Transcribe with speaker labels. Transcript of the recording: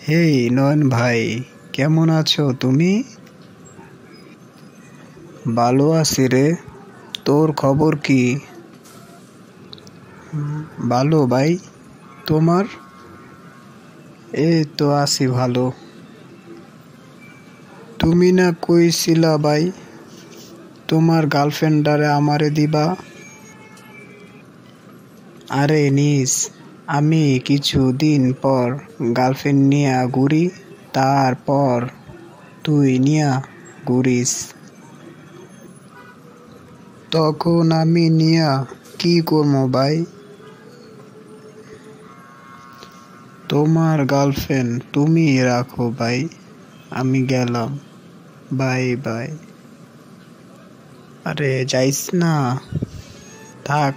Speaker 1: হেই নয়ন ভাই, কেমন আছো তুমি? ভালো আছি রে। তোর খবর কি? ভালো ভাই। তোমার? এই তো আছি ভালো। তুমি না কইছিলা ভাই, তোমার গার্লফ্রেন্ডারে আমারে দিবা? আরে নিস, আমি কিছুদিন পর গার্লফ্রেন্ড নিয়া ঘুরি, তারপর তুই নিয়া ঘুরিস। তখন আমি নিয়া কি করবো ভাই? তোমার গার্লফ্রেন্ড তুমি রাখো ভাই। আমি গেলাম। Bye bye. আরে যাইস না, থাক।